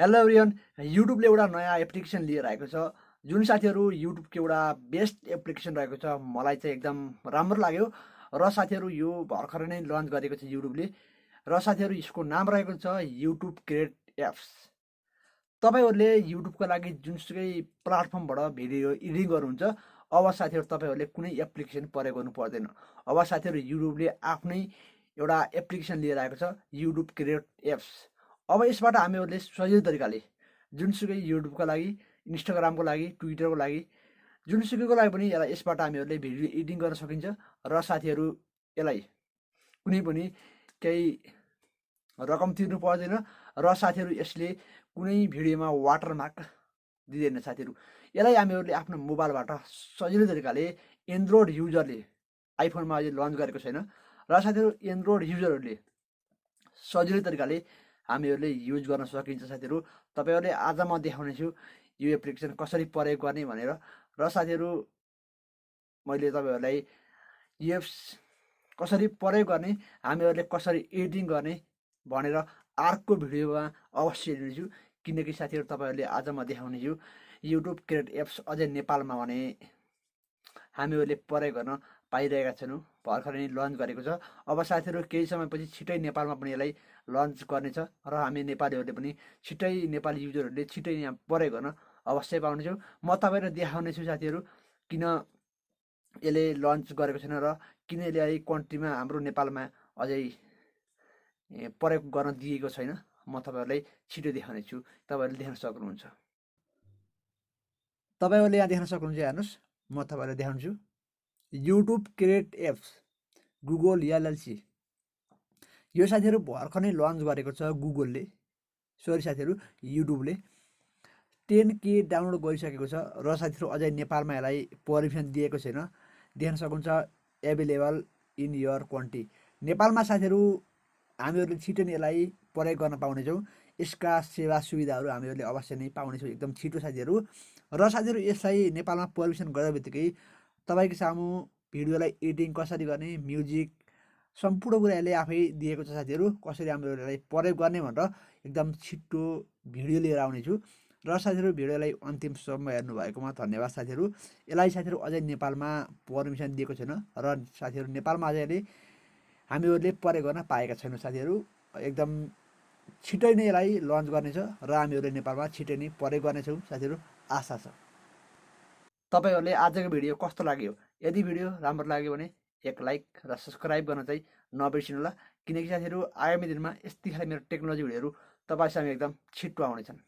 Hello everyone, युट्युबले एउटा नयाँ application लिएर आएको छ। जुन साथीहरू युट्युबको एउटा बेस्ट एप्लिकेसन रहेको छ, मलाई चाहिँ एकदम राम्रो लाग्यो। र साथीहरू यो भर्खरै नै लन्च गरेको छ युट्युबले। र साथीहरू यसको नाम रहेको छ युट्युब क्रिएट एप्स। तपाईँहरूले युट्युबको लागि जुनसुकै प्लेटफर्मबाट भिडियो एडिटिङ गर्नुहुन्छ, अब साथीहरू तपाईँहरूले कुनै एप्लिकेसन प्रयोग गर्नु पर्दैन। अब साथीहरू युट्युबले आफ्नै एउटा एप्लिकेसन लिएर आएको छ युट्युब क्रिएट एप्स। अब यसबाट हामीहरूले सजिलो तरिकाले जुनसुकै युट्युबको लागि, इन्स्टाग्रामको लागि, ट्विटरको लागि, जुनसुकैको लागि पनि यसबाट हामीहरूले भिडियो एडिटिङ गर्न सकिन्छ। र साथीहरू यसलाई कुनै पनि केही रकम तिर्नु पर्दैन। र साथीहरू यसले कुनै भिडियोमा वाटरमार्क दिँदैन। साथीहरू यसलाई हामीहरूले आफ्नो मोबाइलबाट सजिलो तरिकाले, एन्ड्रोइड युजरले, आइफोनमा अझै लन्च गरेको छैन, र साथीहरू एन्ड्रोइड युजरहरूले सजिलो तरिकाले हामीहरूले युज गर्न सकिन्छ। साथीहरू तपाईँहरूले आज म देखाउनेछु यो एप्लिकेसन कसरी प्रयोग गर्ने भनेर। र साथीहरू मैले तपाईँहरूलाई यो एप्स कसरी प्रयोग गर्ने, हामीहरूले कसरी एडिटिङ गर्ने भनेर अर्को भिडियोमा अवश्य लिनेछु। किनकि साथीहरू तपाईँहरूले आज म देखाउनेछु युट्युब क्रिएट एप्स अझै नेपालमा भने हामीहरूले प्रयोग गर्न पाइरहेका छैनौँ। भर्खरै नै लन्च गरेको छ। अब साथीहरू केही समयपछि छिट्टै नेपालमा पनि यसलाई लन्च गर्नेछ। र हामी नेपालीहरूले पनि छिट्टै, नेपाली युजरहरूले छिट्टै यहाँ प्रयोग गर्न अवश्य पाउनेछौँ। म तपाईँलाई देखाउनेछु साथीहरू किन यसले लन्च गरेको छैन र किन यसले कन्ट्रीमा, हाम्रो नेपालमा अझै प्रयोग गर्न दिएको छैन। म तपाईँहरूलाई छिटो देखाउनेछु, तपाईँहरूले देख्न सक्नुहुन्छ। तपाईँहरूले यहाँ देख्न सक्नुहुन्छ, हेर्नुहोस्, म तपाईँहरूलाई देखाउँछु YouTube create apps Google LLC. यो साथीहरू भर्खर नै लन्च गरेको छ गुगलले, सरी साथीहरू युट्युबले। 10K डाउनलोड गरिसकेको छ। र साथीहरू अझै नेपालमा यसलाई पर्मिसन दिएको छैन। देख्न सक्नुहुन्छ एभाइलेबल इन यर कन्ट्री। नेपालमा साथीहरू हामीहरूले छिटो नै यसलाई प्रयोग गर्न पाउनेछौँ। यसका सेवा सुविधाहरू हामीहरूले अवश्य नै पाउनेछौँ एकदम छिटो साथीहरू। र साथीहरू यसलाई नेपालमा पर्मिसन गरे बित्तिकै तपाईँको सामु भिडियोलाई एडिटिङ कसरी गर्ने, म्युजिक, सम्पूर्ण कुरा यसले आफै दिएको छ साथीहरू। कसरी हामीले यसलाई प्रयोग गर्ने भनेर एकदम छिट्टो भिडियो लिएर आउनेछु। र साथीहरू भिडियोलाई अन्तिमसम्म हेर्नुभएकोमा धन्यवाद साथीहरू। यसलाई साथीहरू अझै नेपालमा पर्मिसन दिएको छैन। र साथीहरू नेपालमा अझै हामीहरूले प्रयोग गर्न पाएका छैनौँ साथीहरू। एकदम छिट्टै नै यसलाई लन्च गर्नेछ र हामीहरूले नेपालमा छिट्टै नै प्रयोग गर्नेछौँ साथीहरू, आशा छ। तपाईँहरूले आजको भिडियो कस्तो लाग्यो? यदि भिडियो राम्रो लाग्यो भने एक लाइक र सब्सक्राइब गर्न चाहिँ नबिर्सिनु होला। किनकि साथीहरू आगामी दिनमा यस्तै खाले मेरो टेक्नोलोजी भिडियोहरू तपाईँसँग एकदम छिट्टो आउनेछन्।